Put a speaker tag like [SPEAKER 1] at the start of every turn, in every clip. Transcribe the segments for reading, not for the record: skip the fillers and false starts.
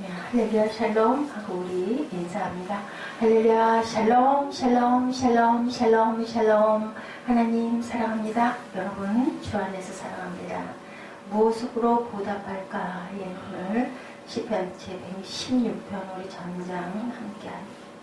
[SPEAKER 1] 네, 할렐루야 샬롬 하고 우리 인사합니다. 할렐루야 샬롬 샬롬 샬롬 샬롬 샬롬. 하나님 사랑합니다. 여러분 주 안에서 사랑합니다. 무엇으로 보답할까에 오늘 시편 제116편 우리 전장 함께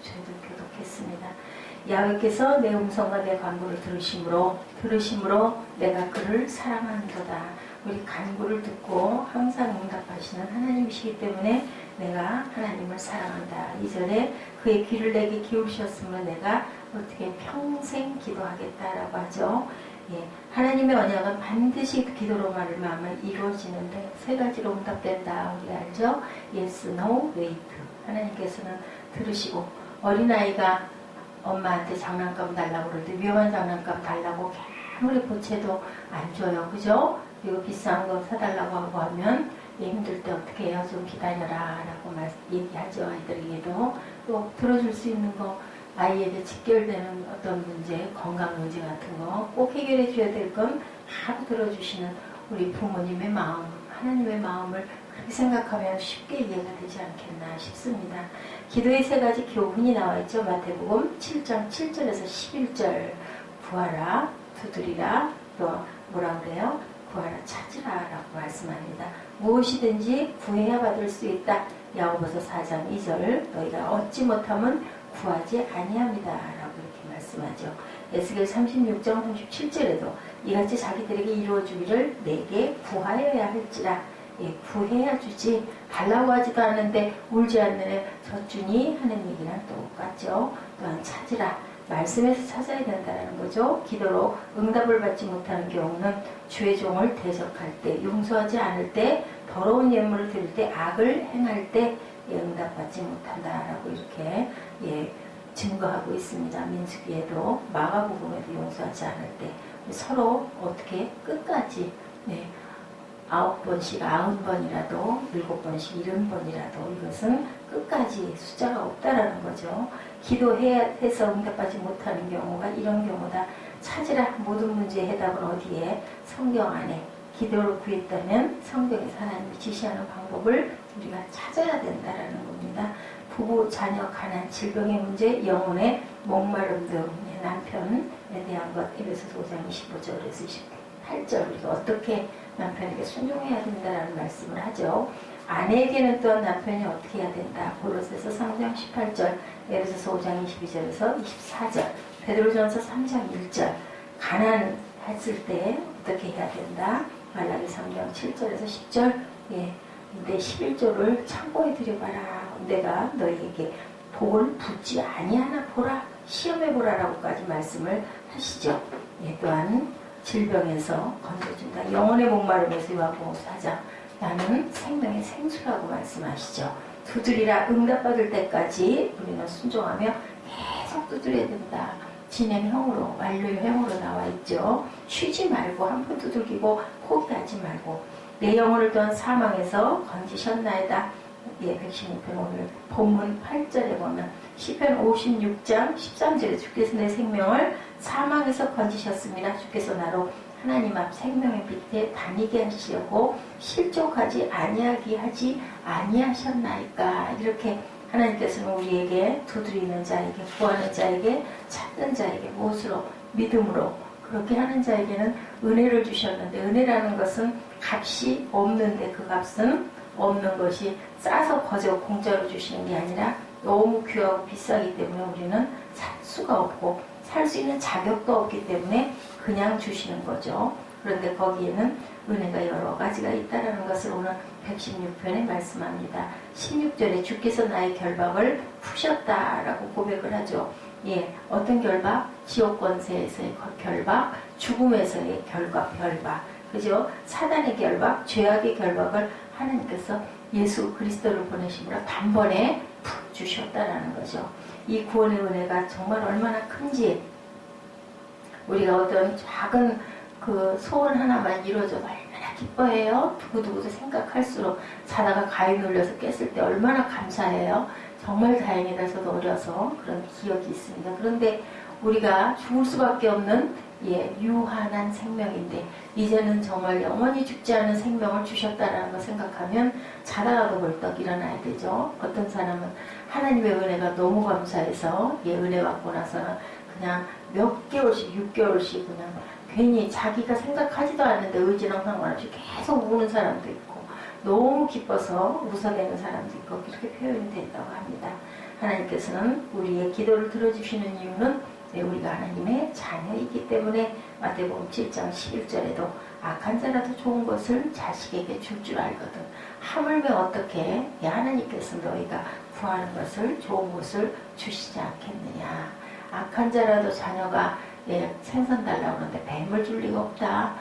[SPEAKER 1] 저희도 교독했습니다. 야훼께서 내 음성과 내 간구를 들으심으로 내가 그를 사랑하는도다. 우리 간구를 듣고 항상 응답하시는 하나님이시기 때문에 내가 하나님을 사랑한다. 2절에 그의 귀를 내게 기울이셨으면 내가 어떻게 평생 기도하겠다라고 하죠. 예, 하나님의 언약은 반드시 기도로 말하면 이루어지는데 세 가지로 응답된다. 우리 알죠? Yes, No, Wait. 하나님께서는 들으시고 어린아이가 엄마한테 장난감 달라고 그러는데 위험한 장난감 달라고 아무리 보채도 안 줘요. 그죠? 그리고 비싼 거 사달라고 하고 하면 힘들 때 어떻게 해요? 좀 기다려라 라고 얘기하죠. 아이들에게도. 또 들어줄 수 있는 거, 아이에게 직결되는 어떤 문제, 건강 문제 같은 거 꼭 해결해 줘야 될 건 다 들어주시는 우리 부모님의 마음, 하나님의 마음을 그렇게 생각하면 쉽게 이해가 되지 않겠나 싶습니다. 기도의 세 가지 교훈이 나와 있죠. 마태복음 7장 7절에서 11절. 구하라, 두드리라, 또 뭐라 그래요? 구하라, 찾으라 라고 말씀합니다. 무엇이든지 구해야 받을 수 있다. 야고보서 4장 2절. 너희가 얻지 못하면 구하지 아니합니다 라고 이렇게 말씀하죠. 에스겔 36장 37절에도 이같이 자기들에게 이루어주기를 내게 구하여야 할지라. 예, 구해야 주지 달라고 하지도 않는데 울지 않는 애 젖주니 하는 얘기랑 똑같죠. 또한 찾으라. 말씀에서 찾아야 된다는 거죠. 기도로 응답을 받지 못하는 경우는 주의 종을 대적할 때, 용서하지 않을 때, 더러운 예물을 드릴 때, 악을 행할 때 응답받지 못한다라고 이렇게 증거하고 있습니다. 민수기에도 마가복음에도 용서하지 않을 때 서로 어떻게 끝까지 9번씩 90번이라도 7번씩 70번이라도 이것은 끝까지 숫자가 없다라는 거죠. 기도해서 응답받지 못하는 경우가 이런 경우다. 찾으라. 모든 문제의 해답은 어디에? 성경 안에. 기도를 구했다면 성경에서 하나님이 지시하는 방법을 우리가 찾아야 된다라는 겁니다. 부부, 자녀, 가난, 질병의 문제, 영혼의 목마름 등 남편에 대한 것 에베소서 5장 25절에서 28절 우리가 어떻게 남편에게 순종해야 된다라는 말씀을 하죠. 아내에게는 또한 남편이 어떻게 해야 된다. 고로새서 3장 18절, 에베소서 5장 22절에서 24절, 베드로전서 3장 1절. 가난했을 때 어떻게 해야 된다. 말라기 3장 7절에서 10절. 내 11조를 참고해 드려봐라. 내가 너희에게 복을 붓지 아니하나 보라. 시험해 보라라고까지 말씀을 하시죠. 또한 질병에서 건져준다. 영혼의 목마름에서 요한복음 4장 나는 생명의 생수라고 말씀하시죠. 두드리라. 응답받을 때까지 우리는 순종하며 계속 두드려야 된다. 진행형으로, 완료형으로 나와 있죠. 쉬지 말고 한 번 두들기고 포기하지 말고 내 영혼을 또한 사망에서 건지셨나이다. 116편 오늘 본문 8절에 보면 시편 56장 13절에 주께서 내 생명을 사망에서 건지셨습니다. 주께서 나로 하나님 앞 생명의 빛에 다니게 하시려고 실족하지 아니하게 하지 아니하셨나이까. 이렇게 하나님께서는 우리에게 두드리는 자에게, 구하는 자에게, 찾는 자에게 무엇으로? 믿음으로 그렇게 하는 자에게는 은혜를 주셨는데, 은혜라는 것은 값이 없는데 그 값은 없는 것이 싸서 거저 공짜로 주시는 게 아니라 너무 귀하고 비싸기 때문에 우리는 살 수가 없고 살 수 있는 자격도 없기 때문에 그냥 주시는 거죠. 그런데 거기에는 은혜가 여러 가지가 있다는 것을 오늘 116편에 말씀합니다. 16절에 주께서 나의 결박을 푸셨다라고 고백을 하죠. 어떤 결박? 지옥 권세에서의 결박, 죽음에서의 결박, 그죠? 사단의 결박, 죄악의 결박을 하나님께서 예수 그리스도를 보내심으로 단번에 푹 주셨다라는 거죠. 이 구원의 은혜가 정말 얼마나 큰지 우리가 어떤 작은 그 소원 하나만 이루어져도 얼마나 기뻐해요. 두고두고도 생각할수록 자다가 가위 눌려서 깼을 때 얼마나 감사해요. 정말 다행이다. 저도 어려서 그런 기억이 있습니다. 그런데 우리가 죽을 수밖에 없는 유한한 생명인데 이제는 정말 영원히 죽지 않은 생명을 주셨다라는 걸 생각하면 자다가도 벌떡 일어나야 되죠. 어떤 사람은 하나님의 은혜가 너무 감사해서 은혜 받고 나서는 그냥 몇 개월씩 6개월씩 그냥 괜히 자기가 생각하지도 않는데 의지랑 상관없이 계속 우는 사람도 있고 너무 기뻐서 웃어대는 사람도 있고 그렇게 표현이 된다고 합니다. 하나님께서는 우리의 기도를 들어주시는 이유는 우리가 하나님의 자녀이기 때문에 마태복음 7장 11절에도 악한 자라도 좋은 것을 자식에게 줄 줄 알거든 하물며 어떻게 하나님께서 너희가 구하는 것을 좋은 것을 주시지 않겠느냐. 악한 자라도 자녀가 생선 달라고 그러는데 뱀을 줄 리가 없다.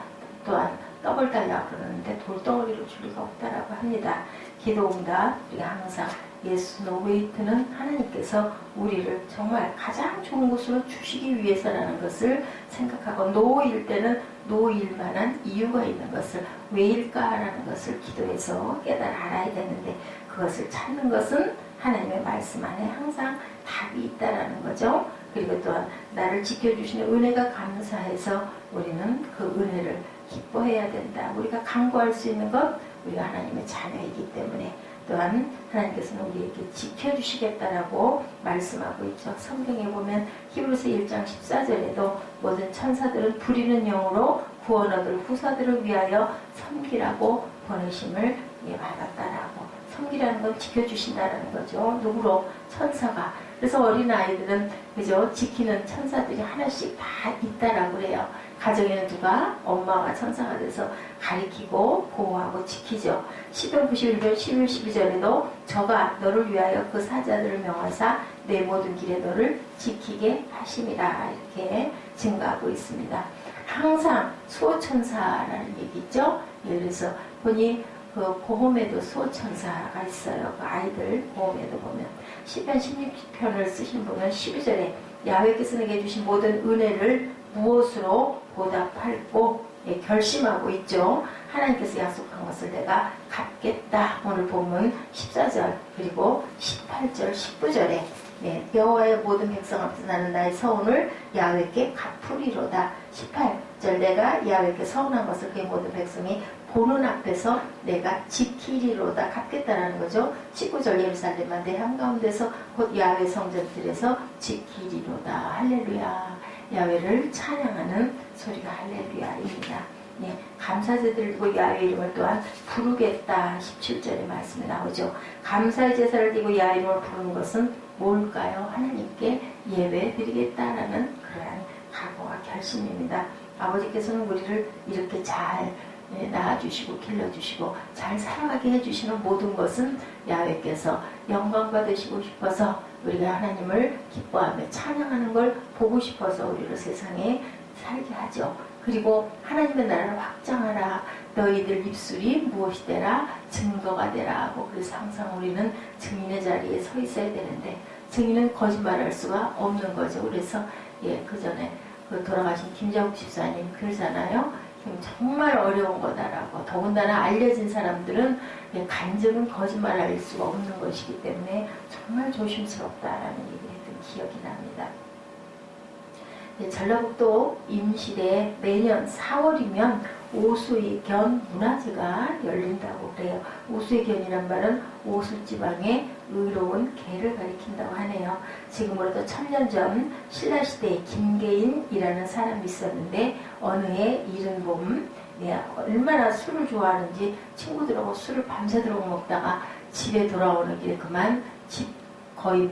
[SPEAKER 1] 또한 떡을 달라고 그러는데 돌덩어리를 줄 리가 없다라고 합니다. 기도응답 우리가 항상 예수 노웨이트는 하나님께서 우리를 정말 가장 좋은 곳으로 주시기 위해서라는 것을 생각하고 노일 때는 노일 만한 이유가 있는 것을 왜일까라는 것을 기도해서 깨달아 알아야 되는데 그것을 찾는 것은 하나님의 말씀 안에 항상 답이 있다라는 거죠. 그리고 또한 나를 지켜주시는 은혜가 감사해서 우리는 그 은혜를 기뻐해야 된다. 우리가 간구할 수 있는 것 우리가 하나님의 자녀이기 때문에 또한 하나님께서는 우리에게 지켜주시겠다라고 말씀하고 있죠. 성경에 보면 히브리서 1장 14절에도 모든 천사들은 부리는 영으로 구원 얻을 후사들을 위하여 섬기라고 보내심을 받았다라고. 섬기라는 건 지켜주신다라는 거죠. 누구로? 천사가. 그래서 어린아이들은 그죠? 지키는 천사들이 하나씩 다 있다라고 그래요. 가정에는 누가? 엄마가 천사가 돼서 가리키고 보호하고 지키죠. 시편 91편 11, 12절에도 저가 너를 위하여 그 사자들을 명하사 내 모든 길에 너를 지키게 하심이라 이렇게 증가하고 있습니다. 항상 수호천사라는 얘기 있죠. 그래서 보니 그 보험에도 수호천사가 있어요. 그 아이들 보험에도 보면 시편 16편을 쓰신 분은 12절에 야훼께서 내게 주신 모든 은혜를 무엇으로 보답할고 결심하고 있죠. 하나님께서 약속한 것을 내가 갚겠다. 오늘 본문 14절 그리고 18절 19절에 여호와의 모든 백성 앞에서 나는 나의 서운을 야훼께 갚으리로다. 18절 내가 야훼께 서운한 것을 그의 모든 백성이 보는 앞에서 내가 지키리로다. 갚겠다라는 거죠. 19절 예루살렘만 내 한가운데서 곧 야훼 성전들에서 지키리로다. 할렐루야. 야훼를 찬양하는 소리가 할렐루야입니다. 감사제 들고 야훼 이름을 또한 부르겠다. 17절의 말씀에 나오죠. 감사의 제사를 드리고 야훼 이름을 부르는 것은 뭘까요? 하나님께 예배 드리겠다라는 그러한 각오와 결심입니다. 아버지께서는 우리를 이렇게 잘 낳아주시고 길러주시고 잘 살아가게 해주시는 모든 것은 야훼께서 영광 받으시고 싶어서 우리가 하나님을 기뻐하며 찬양하는 걸 보고 싶어서 우리를 세상에 살게 하죠. 그리고 하나님의 나라를 확장하라. 너희들 입술이 무엇이 되라? 증거가 되라 하고 그래서 항상 우리는 증인의 자리에 서 있어야 되는데 증인은 거짓말할 수가 없는 거죠. 그래서 그 전에 그 돌아가신 김자국 집사님 그러잖아요. 정말 어려운 거다라고. 더군다나 알려진 사람들은 간증은 거짓말할 수가 없는 것이기 때문에 정말 조심스럽다라는 얘기를 했던 기억이 납니다. 전라북도 임실에 매년 4월이면 오수이견 문화제가 열린다고 그래요. 오수이견이란 말은 오술지방의 의로운 개를 가리킨다고 하네요. 지금으로부터 1000년 전 신라시대에 김계인이라는 사람이 있었는데 어느 해 이른 봄 얼마나 술을 좋아하는지 친구들하고 술을 밤새도록 먹다가 집에 돌아오는 길에 그만 집 거의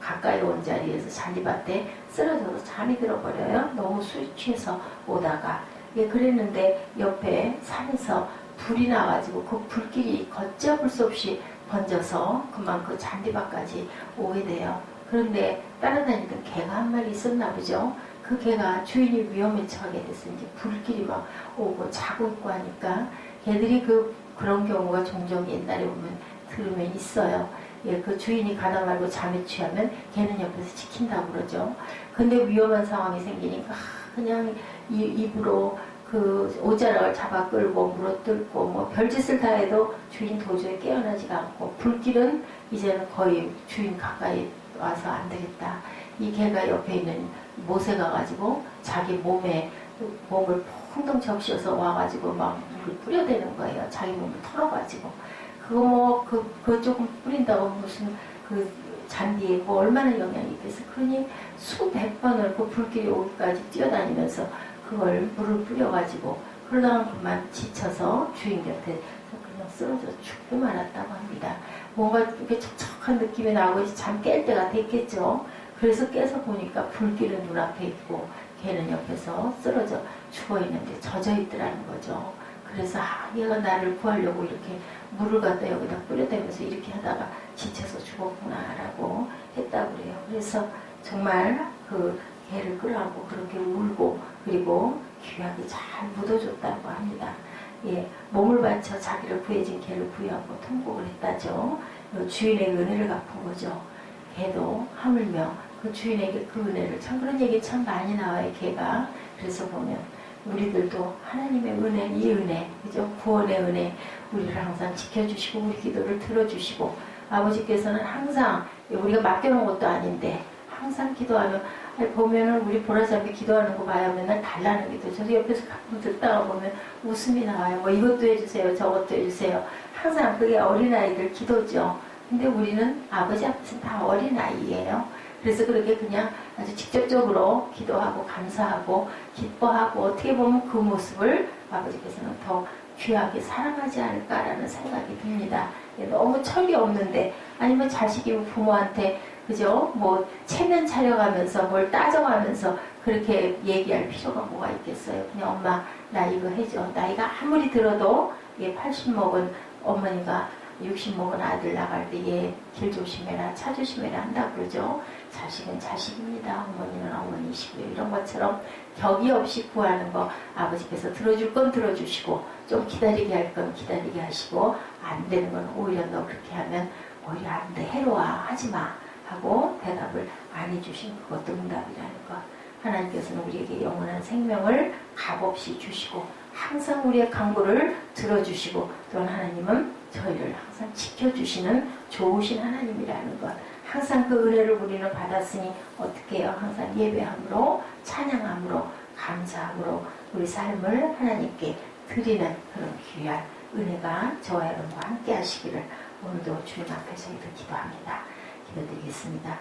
[SPEAKER 1] 가까이 온 자리에서 잔디밭에 쓰러져서 잠이 들어버려요. 너무 술 취해서 오다가 그랬는데 옆에 산에서 불이 나가지고 그 불길이 걷잡을 수 없이 번져서 그만 그 잔디밭까지 오게 돼요. 그런데 따라다니던 개가 한 마리 있었나 보죠. 그 개가 주인이 위험에 처하게 돼서 이제 불길이 막 오고 자고 있고 하니까 개들이 그런 경우가 종종 옛날에 보면 들으면 있어요. 그 주인이 가다 말고 잠에 취하면 걔는 옆에서 지킨다고 그러죠. 근데 위험한 상황이 생기니까 그냥 입으로 그 옷자락을 잡아 끌고 물어뜯고 뭐 별짓을 다 해도 주인 도저히 깨어나지가 않고 불길은 이제는 거의 주인 가까이 와서 안 되겠다. 이 개가 옆에 있는 못에 가가지고 자기 몸을 풍덩 적셔서 와가지고 막 물을 뿌려대는 거예요. 자기 몸을 털어가지고. 그거 조금 뿌린다고 무슨 그 잔디에 뭐 얼마나 영향이 있겠어. 그러니 수백 번을 그 불길이 오기까지 뛰어다니면서 그걸 물을 뿌려가지고 그러다가 그만 지쳐서 주인 곁에 그냥 쓰러져 죽고 말았다고 합니다. 뭔가 이렇게 척척한 느낌이 나고 이제 잠 깰 때가 됐겠죠. 그래서 깨서 보니까 불길은 눈앞에 있고 걔는 옆에서 쓰러져 죽어있는데 젖어있더라는 거죠. 그래서 얘가 나를 구하려고 이렇게 물을 갖다 여기다 뿌려대면서 이렇게 하다가 지쳐서 죽었구나라고 했다고 그래요. 그래서 정말 그 개를 끌어안고 그렇게 울고 그리고 귀하게 잘 묻어줬다고 합니다. 예, 몸을 바쳐 자기를 구해진 개를 구해하고 통곡을 했다죠. 주인에게 은혜를 갚은 거죠. 개도 하물며 그 주인에게 그 은혜를 참 그런 얘기 참 많이 나와요. 개가. 그래서 보면 우리들도 하나님의 은혜, 이 은혜, 그죠? 구원의 은혜, 우리를 항상 지켜주시고 우리 기도를 들어주시고 아버지께서는 항상 우리가 맡겨놓은 것도 아닌데 항상 기도하면 보면은 우리 보라잡이 기도하는 거 봐요. 맨날 달라는 기도. 저도 옆에서 가끔 듣다가 보면 웃음이 나와요. 뭐 이것도 해주세요. 저것도 해주세요. 항상 그게 어린아이들 기도죠. 근데 우리는 아버지 앞에서 다 어린아이예요. 그래서 그렇게 그냥 아주 직접적으로 기도하고 감사하고 기뻐하고 어떻게 보면 그 모습을 아버지께서는 더 귀하게 사랑하지 않을까라는 생각이 듭니다. 너무 철이 없는데 아니면 자식이 부모한테 그죠? 뭐 체면 차려가면서 뭘 따져가면서 그렇게 얘기할 필요가 뭐가 있겠어요. 그냥 엄마 나 이거 해줘. 나이가 아무리 들어도 80 먹은 어머니가 60 먹은 아들 나갈 때 얘 길 조심해라 차 조심해라 한다 그러죠. 자식은 자식입니다. 어머니는 어머니시고요. 이런 것처럼 격이 없이 구하는 거 아버지께서 들어줄 건 들어주시고 좀 기다리게 할 건 기다리게 하시고 안 되는 건 오히려 너 그렇게 하면 오히려 안 돼. 해로워 하지마 하고 대답을 안 해주신 그것도 응답이라는 것. 하나님께서는 우리에게 영원한 생명을 값없이 주시고 항상 우리의 간구를 들어주시고 또한 하나님은 저희를 항상 지켜주시는 좋으신 하나님이라는 것. 항상 그 은혜를 우리는 받았으니 어떻게 해요? 항상 예배함으로 찬양함으로 감사함으로 우리 삶을 하나님께 드리는 그런 귀한 은혜가 저와 여러분과 함께 하시기를 오늘도 주님 앞에 저희도 기도합니다. 기도드리겠습니다.